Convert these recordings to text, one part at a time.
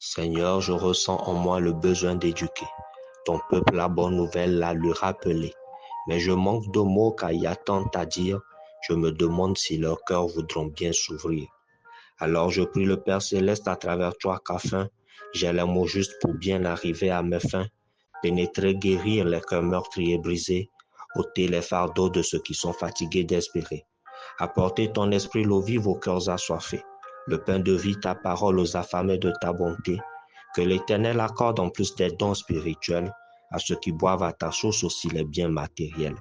Seigneur, je ressens en moi le besoin d'éduquer ton peuple la bonne nouvelle, la lui rappeler. Mais je manque de mots car il y a tant à dire. Je me demande si leurs cœurs voudront bien s'ouvrir. Alors je prie le Père Céleste à travers toi qu'afin j'ai les mots justes pour bien arriver à mes fins, pénétrer, guérir les cœurs meurtris et brisés, ôter les fardeaux de ceux qui sont fatigués d'espérer. Apporter ton esprit l'eau vive aux cœurs assoiffés, le pain de vie, ta parole aux affamés de ta bonté. Que l'Éternel accorde en plus des dons spirituels à ceux qui boivent à ta source aussi les biens matériels.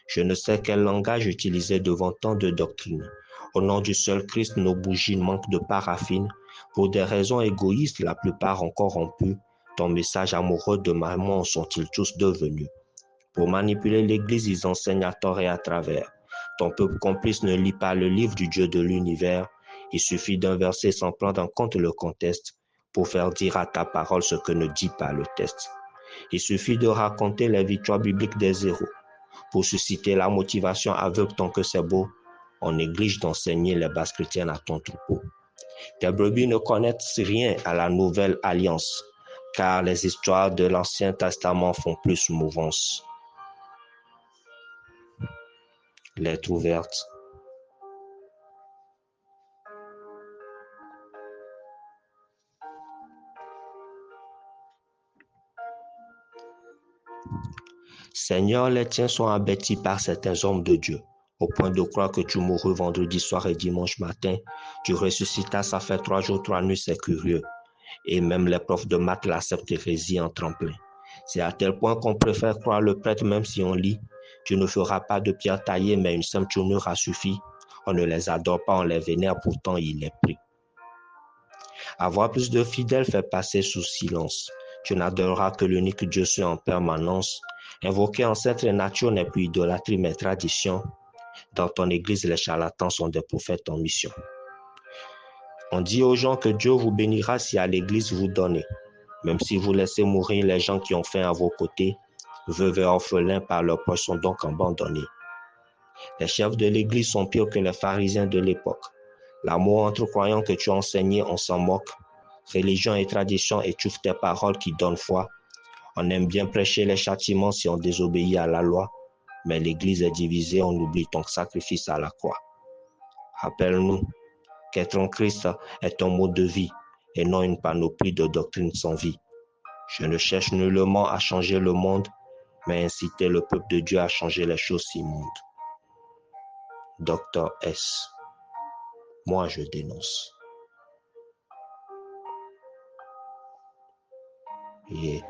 Je ne sais quel langage utiliser devant tant de doctrines. Au nom du seul Christ, nos bougies manquent de paraffine. Pour des raisons égoïstes, la plupart ont corrompu. Ton message amoureux de maman sont-ils tous devenus? Pour manipuler l'Église, ils enseignent à tort et à travers. Ton peuple complice ne lit pas le livre du Dieu de l'univers. Il suffit d'un verset sans prendre en compte le contexte pour faire dire à ta parole ce que ne dit pas le texte. Il suffit de raconter les victoires bibliques des héros. Pour susciter la motivation aveugle tant que c'est beau, on néglige d'enseigner les bases chrétiennes à ton troupeau. Tes brebis ne connaissent rien à la nouvelle alliance, car les histoires de l'Ancien Testament font plus mouvance. Lettre ouverte. Seigneur, les tiens sont abattus par certains hommes de Dieu, au point de croire que tu mourus vendredi soir et dimanche matin. Tu ressuscitas, ça fait 3 jours, 3 nuits, c'est curieux. Et même les profs de maths l'acceptent hérésie en tremplin. C'est à tel point qu'on préfère croire le prêtre même si on lit. Tu ne feras pas de pierre taillée, mais une simple tournure a suffi. On ne les adore pas, on les vénère, pourtant il les prie. Avoir plus de fidèles fait passer sous silence. Tu n'adoreras que l'unique Dieu seul en permanence. Invoquer ancêtre et nature n'est plus idolâtrie mais tradition. Dans ton église, les charlatans sont des prophètes en mission. On dit aux gens que Dieu vous bénira si à l'église vous donnez. Même si vous laissez mourir les gens qui ont faim à vos côtés, veuves et orphelins par leurs poches sont donc abandonnés. Les chefs de l'église sont pires que les pharisiens de l'époque. L'amour entre croyants que tu as enseigné, on s'en moque. Religion et tradition étouffent tes paroles qui donnent foi. On aime bien prêcher les châtiments si on désobéit à la loi, mais l'église est divisée, on oublie ton sacrifice à la croix. Rappelle-nous qu'être en Christ est un mode de vie et non une panoplie de doctrines sans vie. Je ne cherche nullement à changer le monde, mais inciter le peuple de Dieu à changer les choses immondes. Docteur S. Moi, je dénonce. Yeah.